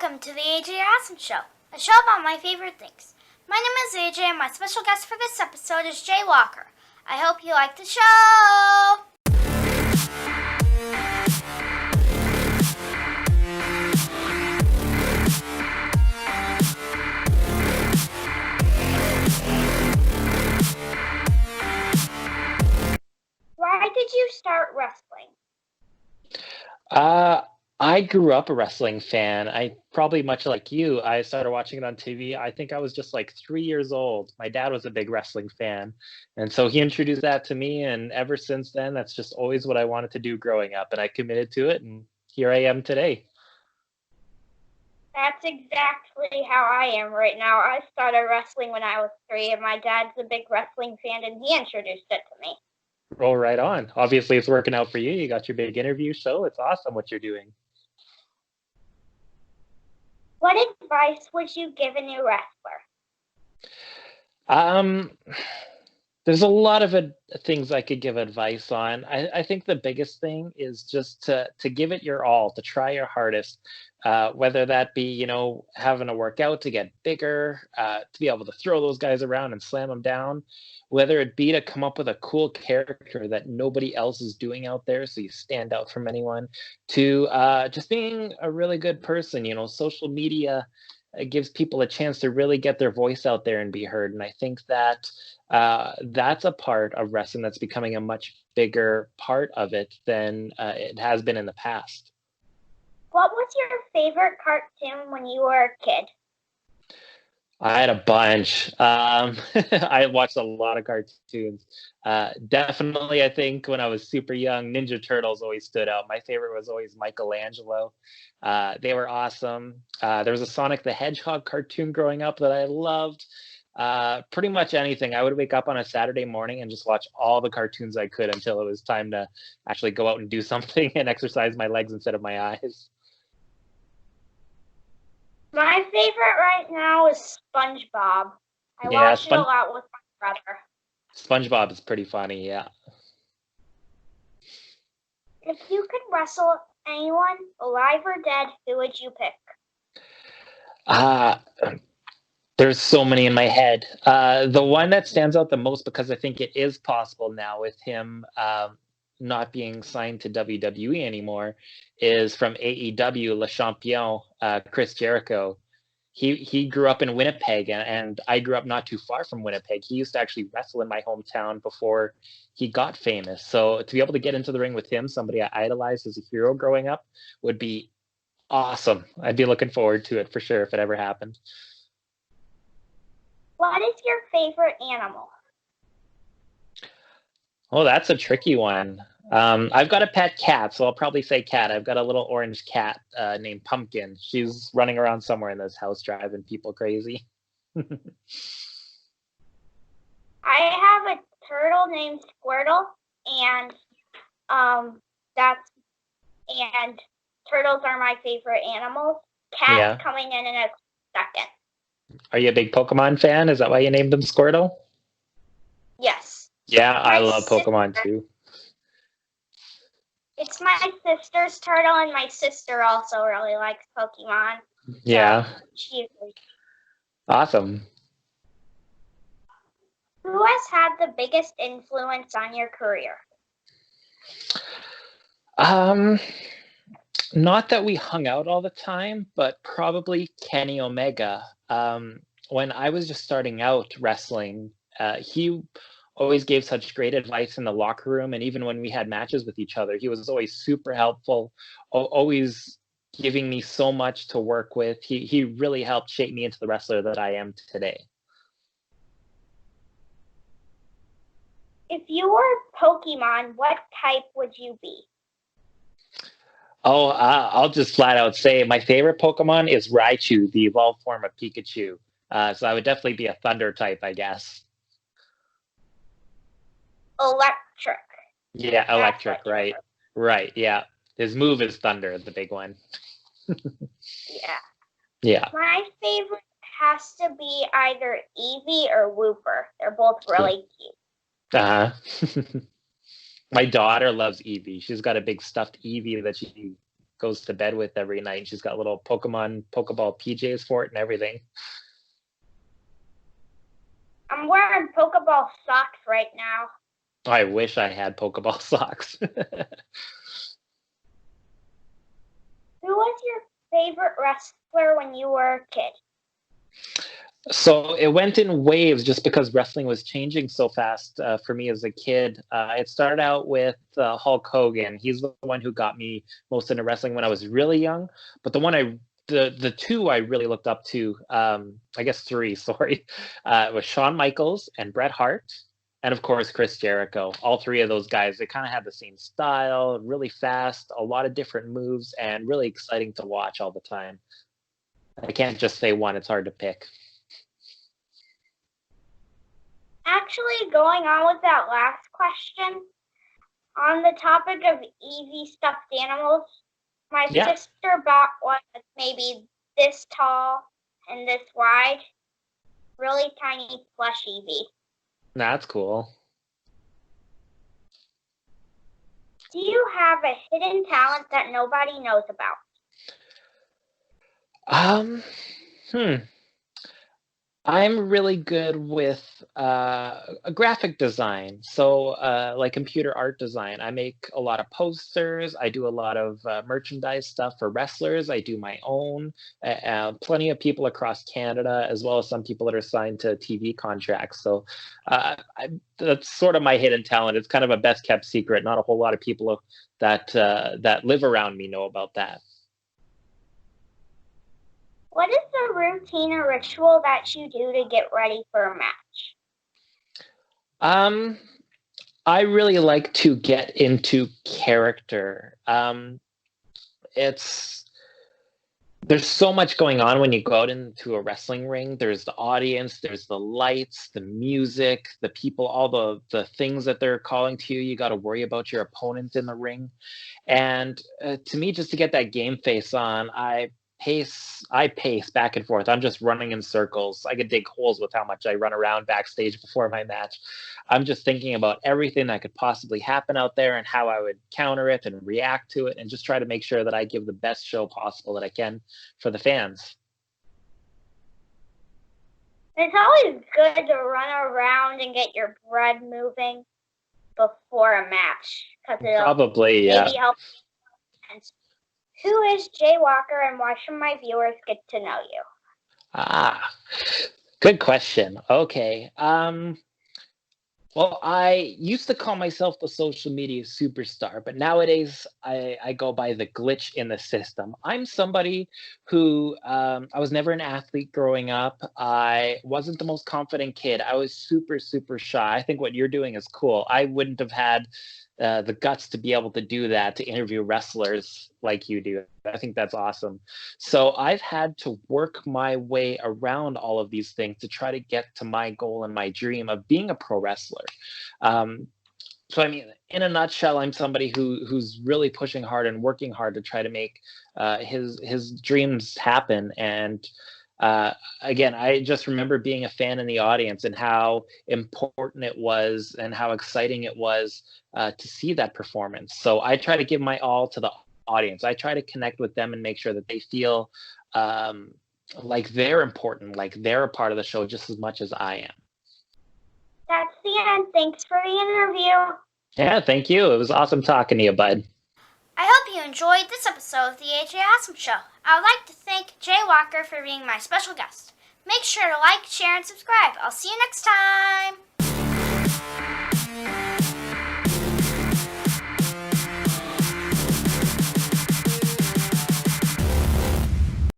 Welcome to the AJ Awesome Show, a show about my favorite things. My name is AJ and my special guest for this episode is Jay Walker. I hope you like the show! Why did you start wrestling? I grew up a wrestling fan. I probably much like you. I started watching it on TV. I think I was just like 3 years old. My dad was a big wrestling fan. And so he introduced that to me. And ever since then, that's just always what I wanted to do growing up. And I committed to it. And here I am today. That's exactly how I am right now. I started wrestling when I was 3, and my dad's a big wrestling fan, and he introduced it to me. Roll right on. Obviously, it's working out for you. You got your big interview show. It's awesome what you're doing. What advice would you give a new wrestler? There's a lot of things I could give advice on. I think the biggest thing is just to give it your all, to try your hardest, whether that be, having to work out to get bigger, to be able to throw those guys around and slam them down, whether it be to come up with a cool character that nobody else is doing out there so you stand out from anyone, to just being a really good person. Social media gives people a chance to really get their voice out there and be heard. And I think that that's a part of wrestling that's becoming a much bigger part of it than it has been in the past. What was your favorite cartoon when you were a kid? I had a bunch. I watched a lot of cartoons. Definitely, I think when I was super young, Ninja Turtles always stood out. My favorite was always Michelangelo. They were awesome. There was a Sonic the Hedgehog cartoon growing up that I loved. Pretty much anything. I would wake up on a Saturday morning and just watch all the cartoons I could until it was time to actually go out and do something and exercise my legs instead of my eyes. My favorite right now is SpongeBob. I watch it a lot with my brother. SpongeBob is pretty funny, yeah. If you could wrestle anyone, alive or dead, who would you pick? There's so many in my head. The one that stands out the most, because I think it is possible now with him not being signed to WWE anymore, is from AEW, Le Champion, Chris Jericho. He grew up in Winnipeg, and I grew up not too far from Winnipeg. He used to actually wrestle in my hometown before he got famous. So to be able to get into the ring with him, somebody I idolized as a hero growing up, would be awesome. I'd be looking forward to it for sure if it ever happened. What is your favorite animal? Oh, that's a tricky one. I've got a pet cat, so I'll probably say cat. I've got a little orange cat named Pumpkin. She's running around somewhere in this house driving people crazy. I have a turtle named Squirtle, and turtles are my favorite animals. Cat's coming in a second. Are you a big Pokemon fan? Is that why you named them Squirtle? Yes. Yeah, I love Pokemon too. It's my sister's turtle, and my sister also really likes Pokemon. Yeah. So awesome. Who has had the biggest influence on your career? Not that we hung out all the time, but probably Kenny Omega. When I was just starting out wrestling, he always gave such great advice in the locker room, and even when we had matches with each other, he was always super helpful, always giving me so much to work with. He really helped shape me into the wrestler that I am today. If you were Pokemon, what type would you be? Oh, I'll just flat out say my favorite Pokemon is Raichu, the evolved form of Pikachu. So I would definitely be a Thunder type, I guess. Electric. Yeah, electric, right. Right, yeah. His move is Thunder, the big one. Yeah. Yeah. My favorite has to be either Eevee or Wooper. They're both really cute. Uh-huh. My daughter loves Eevee. She's got a big stuffed Eevee that she goes to bed with every night. She's got little Pokeball PJs for it and everything. I'm wearing Pokeball socks right now. I wish I had Pokeball socks. Who was your favorite wrestler when you were a kid? So it went in waves just because wrestling was changing so fast for me as a kid. It started out with Hulk Hogan. He's the one who got me most into wrestling when I was really young. But the two I really looked up to, I guess three, sorry, was Shawn Michaels and Bret Hart, and of course Chris Jericho. All three of those guys, they kind of had the same style, really fast, a lot of different moves, and really exciting to watch all the time. I can't just say one; it's hard to pick. Actually, going on with that last question, on the topic of Eevee stuffed animals, my Yeah, sister bought one that's maybe this tall and this wide, really tiny plush Eevee. that's cool. Do you have a hidden talent that nobody knows about? Um, hmm. I'm really good with a graphic design, so like computer art design. I make a lot of posters. I do a lot of merchandise stuff for wrestlers. I do my own. Plenty of people across Canada, as well as some people that are signed to TV contracts. So that's sort of my hidden talent. It's kind of a best kept secret. Not a whole lot of people that live around me know about that. What is the routine or ritual that you do to get ready for a match? Um, I really like to get into character. It's There's so much going on when you go out into a wrestling ring. There's the audience, there's the lights, the music, the people, all the things that they're calling to you. You got to worry about your opponent in the ring. And to me, just to get that game face on, I pace back and forth. I'm just running in circles. I could dig holes with how much I run around backstage before my match. I'm just thinking about everything that could possibly happen out there and how I would counter it and react to it and just try to make sure that I give the best show possible that I can for the fans. It's always good to run around and get your blood moving before a match because it'll Probably, yeah. maybe help. Who is Jay Walker and why should my viewers get to know you? Ah, good question. Okay. Well, I used to call myself the social media superstar, but nowadays I go by the glitch in the system. I'm somebody who I was never an athlete growing up. I wasn't the most confident kid. I was super, super shy. I think what you're doing is cool. I wouldn't have had the guts to be able to do that, to interview wrestlers like you do. I think that's awesome. So I've had to work my way around all of these things to try to get to my goal and my dream of being a pro wrestler. Um, so I mean, in a nutshell, I'm somebody who's really pushing hard and working hard to try to make his dreams happen. And uh, again, I just remember being a fan in the audience and how important it was and how exciting it was to see that performance. So I try to give my all to the audience. I try to connect with them and make sure that they feel um, like they're important, like they're a part of the show just as much as I am. That's the end. Thanks for the interview. Yeah, thank you. It was awesome talking to you, bud. I hope you enjoyed this episode of the AJ Awesome Show. I would like to thank Jay Walker for being my special guest. Make sure to like, share, and subscribe. I'll see you next time.